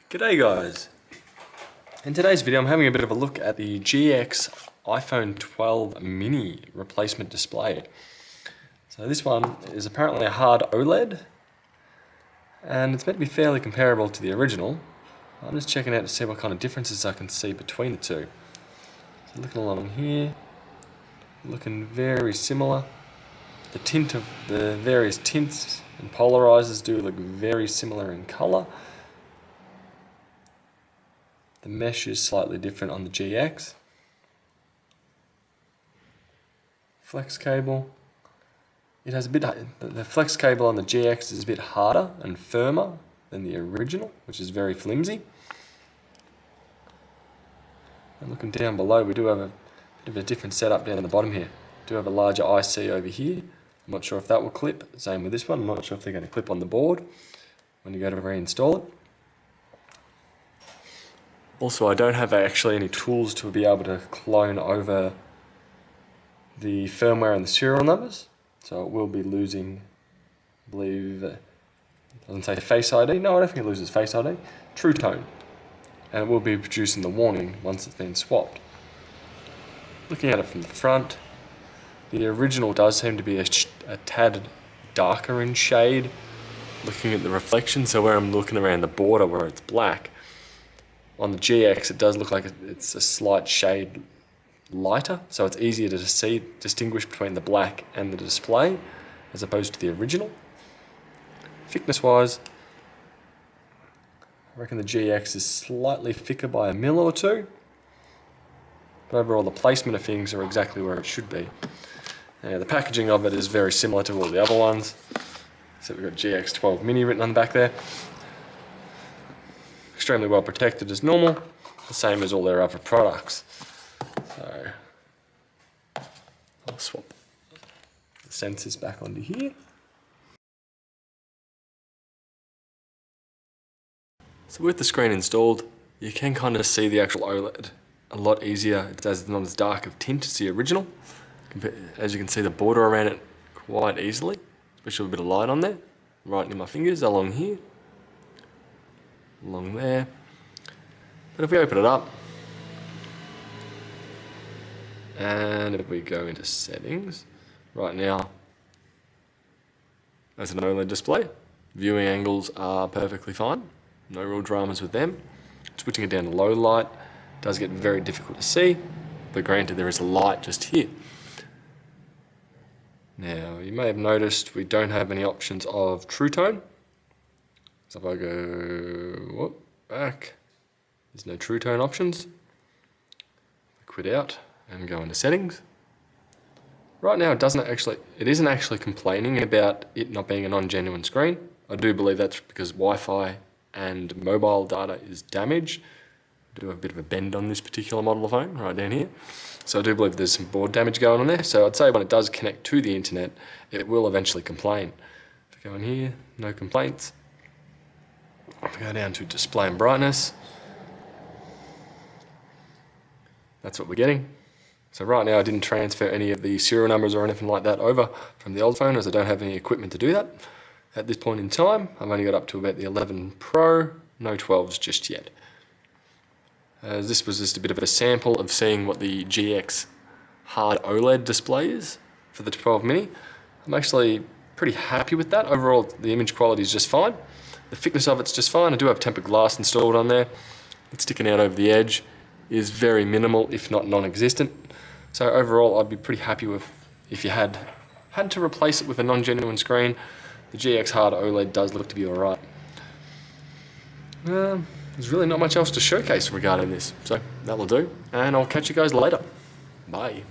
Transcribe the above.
G'day guys! In today's video I'm having a bit of a look at the GX iPhone 12 mini replacement display. So this one is apparently a hard OLED and it's meant to be fairly comparable to the original. I'm just checking out to see what kind of differences I can see between the two. So looking along here, looking very similar. The tint of the various tints and polarizers do look very similar in colour. The mesh is slightly different on the GX. Flex cable. It has a bit. The flex cable on the GX is a bit harder and firmer than the original, which is very flimsy. And looking down below, we do have a bit of a different setup down the bottom here. We do have a larger IC over here. I'm not sure if that will clip. Same with this one. I'm not sure if they're going to clip on the board when you go to reinstall it. Also, I don't have actually any tools to be able to clone over the firmware and the serial numbers, so it will be losing, I believe, it doesn't say Face ID, no I don't think it loses Face ID, True Tone, and it will be producing the warning once it's been swapped. Looking at it from the front, the original does seem to be a tad darker in shade, looking at the reflection, so where I'm looking around the border where it's black, on the GX it does look like it's a slight shade lighter, so it's easier to distinguish between the black and the display as opposed to the original. Thickness wise, I reckon the GX is slightly thicker by a mil or two, but overall the placement of things are exactly where it should be. The packaging of it is very similar to all the other ones, so we've got GX 12 mini written on the back there. Extremely well protected as normal, the same as all their other products. So I'll swap the sensors back onto here. So with the screen installed, you can kind of see the actual OLED a lot easier. It's not as dark of tint as the original. As you can see the border around it quite easily, especially with a bit of light on there, right near my fingers, along here. Along there. But if we open it up and if we go into settings, right now as an OLED display, viewing angles are perfectly fine, no real dramas with them. Switching it down to low light does get very difficult to see, but granted there is a light just here. Now you may have noticed we don't have any options of True Tone. So if I go back, there's no True Tone options. Quit out and go into settings. Right now it isn't actually complaining about it not being a non-genuine screen. I do believe that's because Wi-Fi and mobile data is damaged. I do have a bit of a bend on this particular model of phone right down here. So I do believe there's some board damage going on there. So I'd say when it does connect to the internet, it will eventually complain. If I go in here, no complaints. If I go down to display and brightness, that's what we're getting. So right now I didn't transfer any of the serial numbers or anything like that over from the old phone, as I don't have any equipment to do that. At this point in time, I've only got up to about the 11 Pro, no 12s just yet. As this was just a bit of a sample of seeing what the GX Hard OLED display is for the 12 mini. I'm actually pretty happy with that. Overall, the image quality is just fine. The thickness of it's just fine. I do have tempered glass installed on there. It's sticking out over the edge. Is very minimal, if not non-existent. So overall, I'd be pretty happy with if you had to replace it with a non-genuine screen. The GX Hard OLED does look to be alright. There's really not much else to showcase regarding this, so that will do. And I'll catch you guys later. Bye.